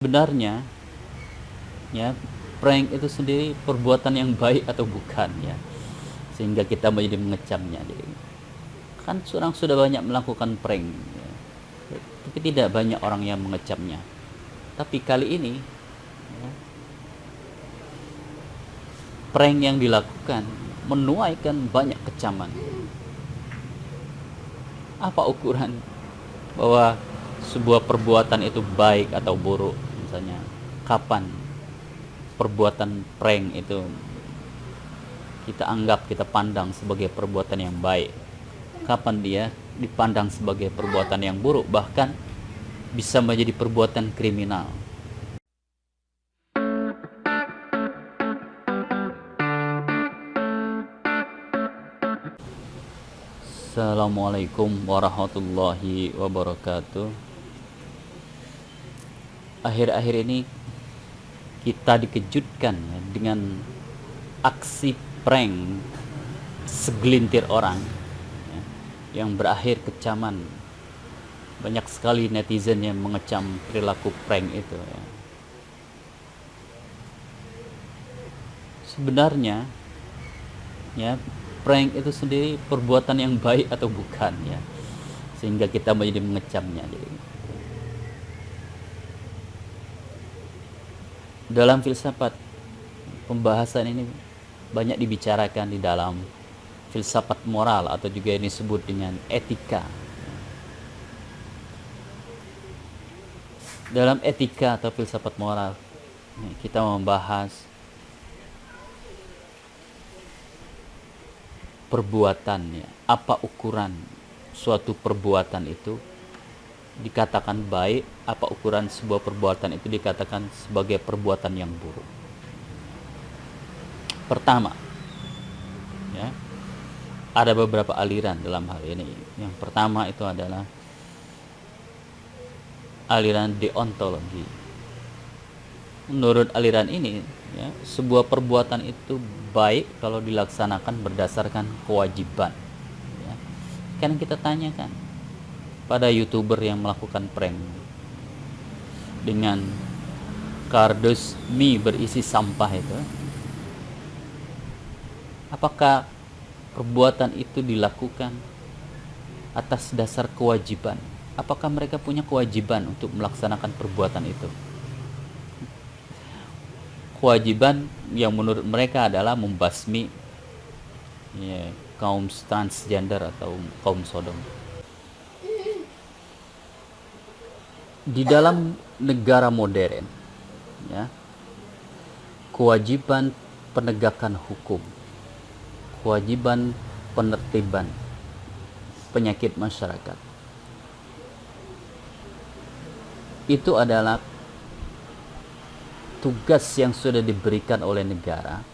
Sebenarnya ya, prank itu sendiri perbuatan yang baik atau bukan ya, sehingga kita menjadi mengecamnya. Jadi kan orang sudah banyak melakukan prank ya, tapi tidak banyak orang yang mengecamnya. Tapi kali ini ya, prank yang dilakukan menuaikan banyak kecaman. Apa ukuran bahwa sebuah perbuatan itu baik atau buruk? Misalnya, kapan perbuatan prank itu kita pandang sebagai perbuatan yang baik, kapan dia dipandang sebagai perbuatan yang buruk, bahkan bisa menjadi perbuatan kriminal. Assalamualaikum warahmatullahi wabarakatuh. Akhir-akhir ini kita dikejutkan ya, dengan aksi prank segelintir orang ya, yang berakhir kecaman. Banyak sekali netizen yang mengecam perilaku prank itu ya. Sebenarnya ya, prank itu sendiri perbuatan yang baik atau bukan ya, sehingga kita menjadi mengecamnya. Jadi dalam filsafat, pembahasan ini banyak dibicarakan di dalam filsafat moral atau juga ini disebut dengan etika. Dalam etika atau filsafat moral, kita membahas perbuatan ya, apa ukuran suatu perbuatan itu dikatakan baik, apa ukuran sebuah perbuatan itu dikatakan sebagai perbuatan yang buruk. Pertama ya, ada beberapa aliran dalam hal ini. Yang pertama itu adalah aliran deontologi. Menurut aliran ini ya, sebuah perbuatan itu baik kalau dilaksanakan berdasarkan kewajiban ya. Kan kita tanyakan pada YouTuber yang melakukan prank dengan kardus mie berisi sampah itu, apakah perbuatan itu dilakukan atas dasar kewajiban? Apakah mereka punya kewajiban untuk melaksanakan perbuatan itu? Kewajiban yang menurut mereka adalah membasmi ya, kaum transgender atau kaum Sodom. Di dalam negara modern ya, kewajiban penegakan hukum, kewajiban penertiban penyakit masyarakat itu adalah tugas yang sudah diberikan oleh negara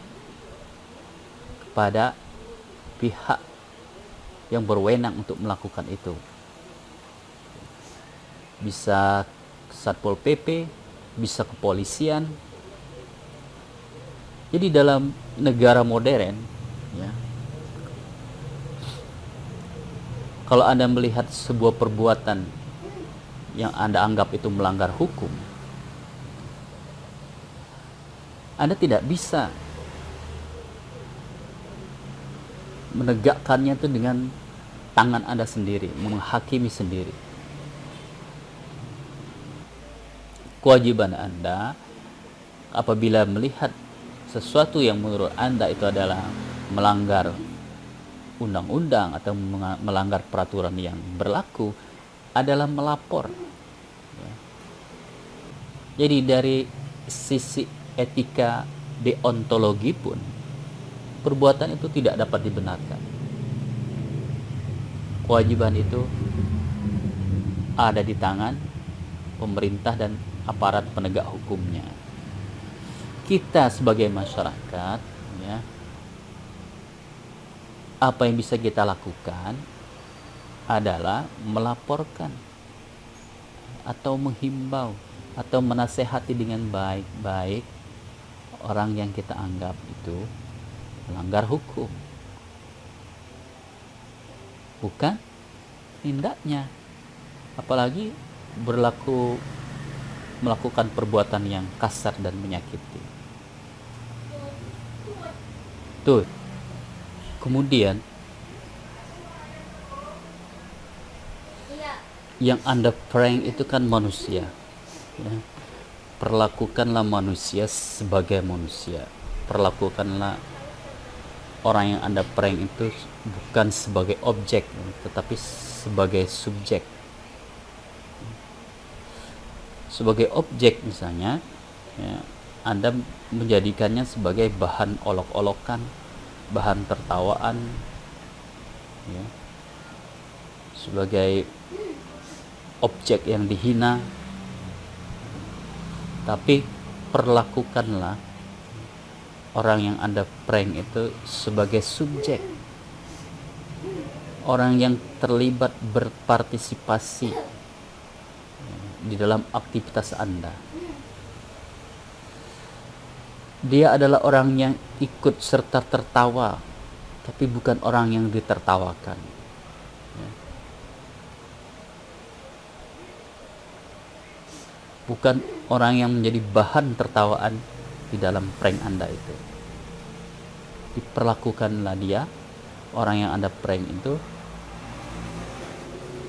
kepada pihak yang berwenang untuk melakukan itu. Bisa Satpol PP, bisa kepolisian. Jadi dalam negara modern ya, kalau Anda melihat sebuah perbuatan yang Anda anggap itu melanggar hukum, Anda tidak bisa menegakkannya itu dengan tangan Anda sendiri, menghakimi sendiri. Kewajiban Anda apabila melihat sesuatu yang menurut Anda itu adalah melanggar undang-undang atau melanggar peraturan yang berlaku adalah melapor. Jadi dari sisi etika deontologi pun perbuatan itu tidak dapat dibenarkan. Kewajiban itu ada di tangan pemerintah dan aparat penegak hukumnya. Kita sebagai masyarakat ya, apa yang bisa kita lakukan adalah melaporkan atau menghimbau atau menasehati dengan baik-baik orang yang kita anggap itu melanggar hukum, bukan tindaknya. Apalagi berlaku melakukan perbuatan yang kasar dan menyakiti. Tuh. Kemudian yang Anda prank itu kan manusia, ya. Perlakukanlah manusia sebagai manusia. Perlakukanlah orang yang Anda prank itu bukan sebagai objek, tetapi sebagai subjek. Sebagai objek misalnya, ya, Anda menjadikannya sebagai bahan olok-olokan, bahan tertawaan, ya, sebagai objek yang dihina. Tapi perlakukanlah orang yang Anda prank itu sebagai subjek, orang yang terlibat berpartisipasi di dalam aktivitas Anda. Dia adalah orang yang ikut serta tertawa, tapi bukan orang yang ditertawakan. Bukan orang yang menjadi bahan tertawaan di dalam prank Anda itu. Diperlakukanlah dia, orang yang Anda prank itu,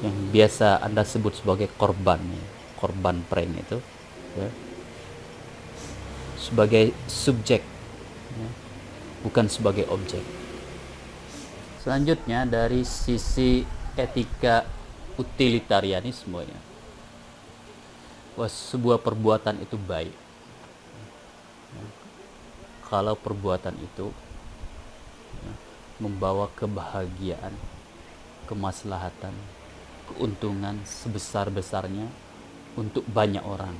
yang biasa Anda sebut sebagai korban, ya, korban prank itu, ya, sebagai subjek, ya, bukan sebagai objek. Selanjutnya dari sisi etika utilitarianisme, ya, bahwa sebuah perbuatan itu baik kalau perbuatan itu, ya, membawa kebahagiaan, kemaslahatan, keuntungan sebesar-besarnya untuk banyak orang.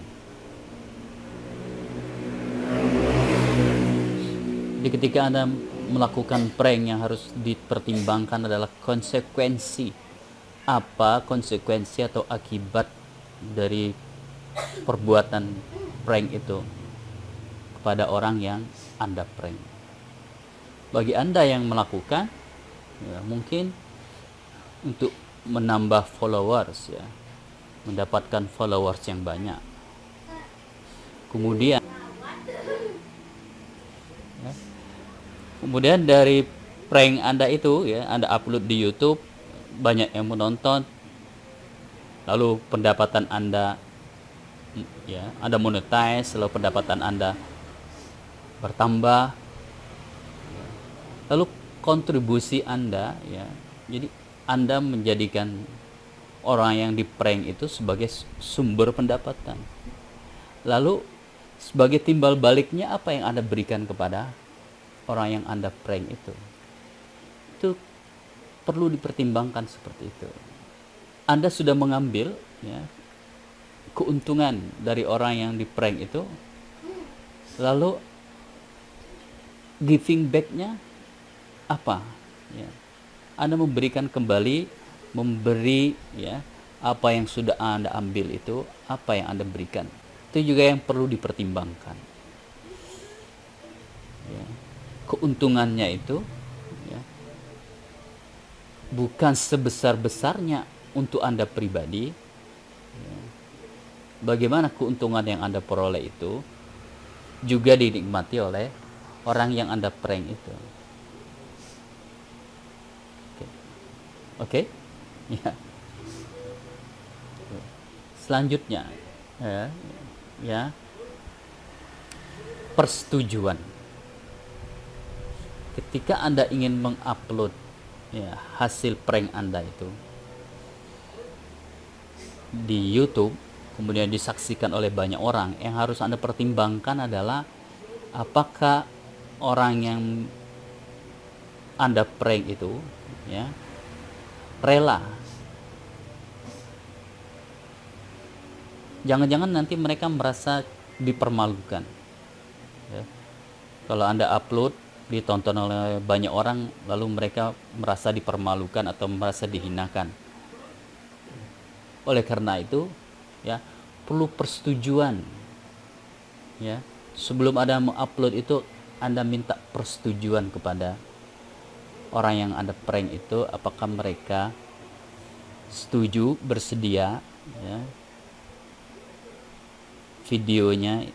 Jadi ketika Anda melakukan prank, yang harus dipertimbangkan adalah konsekuensi. Apa konsekuensi atau akibat dari perbuatan prank itu kepada orang yang Anda prank. Bagi Anda yang melakukan, ya, mungkin untuk menambah followers, ya, mendapatkan followers yang banyak. Kemudian, ya, kemudian dari prank Anda itu, ya, Anda upload di YouTube, banyak yang menonton, lalu pendapatan Anda, ya, Anda monetize, lalu pendapatan Anda bertambah, lalu kontribusi Anda, ya, jadi Anda menjadikan orang yang di prank itu sebagai sumber pendapatan. Lalu sebagai timbal baliknya, apa yang Anda berikan kepada orang yang Anda prank itu perlu dipertimbangkan seperti itu. Anda sudah mengambil, ya, keuntungan dari orang yang di prank itu, lalu giving back-nya apa, ya? Anda memberikan kembali, memberi, ya, apa yang sudah Anda ambil itu, apa yang Anda berikan, itu juga yang perlu dipertimbangkan, ya. Keuntungannya itu, ya, bukan sebesar-besarnya untuk Anda pribadi, ya. Bagaimana keuntungan yang Anda peroleh itu juga dinikmati oleh orang yang Anda prank itu. Oke? Ya. Selanjutnya, ya, persetujuan. Ketika Anda ingin mengupload, ya, hasil prank Anda itu di YouTube, kemudian disaksikan oleh banyak orang, yang harus Anda pertimbangkan adalah apakah orang yang Anda prank itu, ya, rela. Jangan-jangan nanti mereka merasa dipermalukan, ya. Kalau Anda upload, ditonton oleh banyak orang, lalu mereka merasa dipermalukan atau merasa dihinakan. Oleh karena itu, ya, perlu persetujuan, ya. Sebelum Anda mengupload itu, Anda minta persetujuan kepada orang yang Anda prank itu, apakah mereka setuju, bersedia, ya, videonya,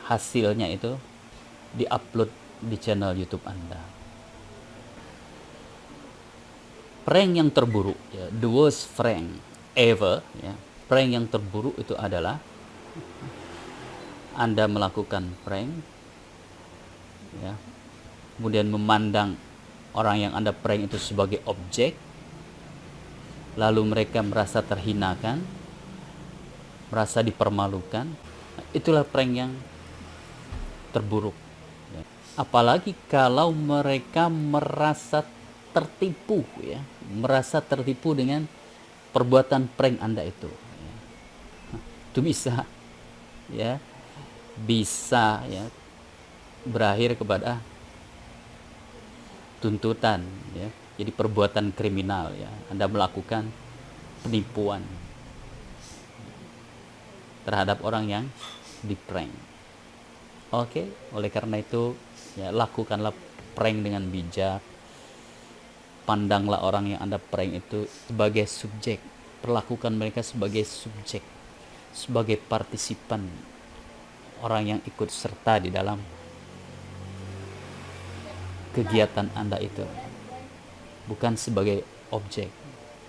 hasilnya itu diupload di channel YouTube Anda. Prank yang terburuk, ya, the worst prank ever, ya. Prank yang terburuk itu adalah Anda melakukan prank, ya, kemudian memandang orang yang Anda prank itu sebagai objek, lalu mereka merasa terhinakan, merasa dipermalukan. Itulah prank yang terburuk, ya. Apalagi kalau mereka merasa tertipu, ya, merasa tertipu dengan perbuatan prank Anda itu, ya. Itu bisa, ya, ya, berakhir kepada tuntutan, ya. Jadi perbuatan kriminal, ya. Anda melakukan penipuan terhadap orang yang di prank. Oke, oleh karena itu, ya, lakukanlah prank dengan bijak. Pandanglah orang yang Anda prank itu sebagai subjek. Perlakukan mereka sebagai subjek, sebagai partisipan, orang yang ikut serta di dalam kegiatan Anda itu, bukan sebagai objek.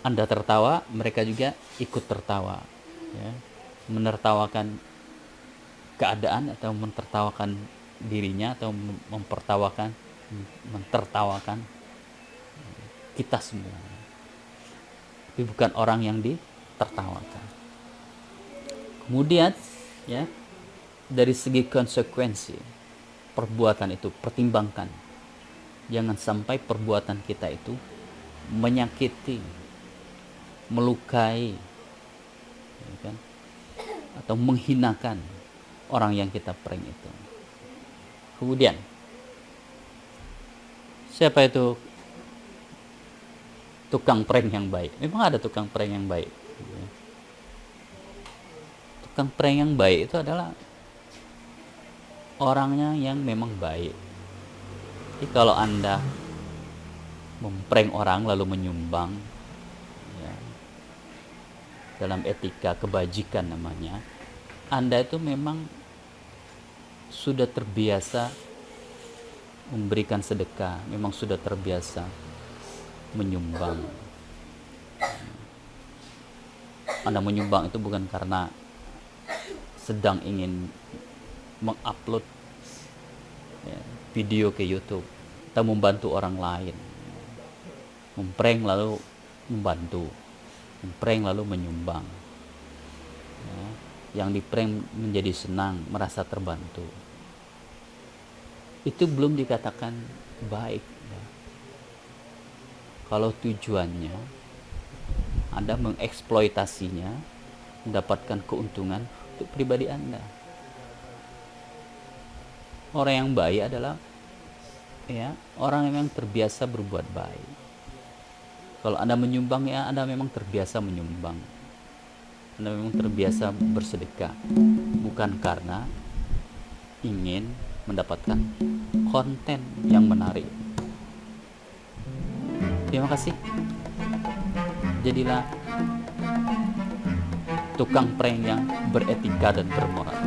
Anda tertawa, mereka juga ikut tertawa, ya. Menertawakan keadaan atau mentertawakan dirinya, atau mentertawakan kita semua, tapi bukan orang yang ditertawakan. Kemudian, ya, dari segi konsekuensi perbuatan itu, pertimbangkan jangan sampai perbuatan kita itu menyakiti, melukai, ya kan, atau menghinakan orang yang kita prank itu. Kemudian, siapa itu tukang prank yang baik? Memang ada tukang prank yang baik. Tukang prank yang baik itu adalah orangnya yang memang baik. Jadi kalau Anda memprank orang lalu menyumbang, ya, dalam etika kebajikan namanya, Anda itu memang sudah terbiasa memberikan sedekah, memang sudah terbiasa menyumbang. Anda menyumbang itu bukan karena sedang ingin mengupload, ya, video ke YouTube atau membantu orang lain. Memprank lalu membantu, memprank lalu menyumbang, ya. Yang diprank menjadi senang, merasa terbantu. Itu belum dikatakan baik, ya. Kalau tujuannya Anda mengeksploitasinya, mendapatkan keuntungan untuk pribadi Anda. Orang yang baik adalah, ya, orang yang terbiasa berbuat baik. Kalau Anda menyumbang, ya, Anda memang terbiasa menyumbang. Anda memang terbiasa bersedekah, bukan karena ingin mendapatkan konten yang menarik. Terima kasih. Jadilah tukang prank yang beretika dan bermoral.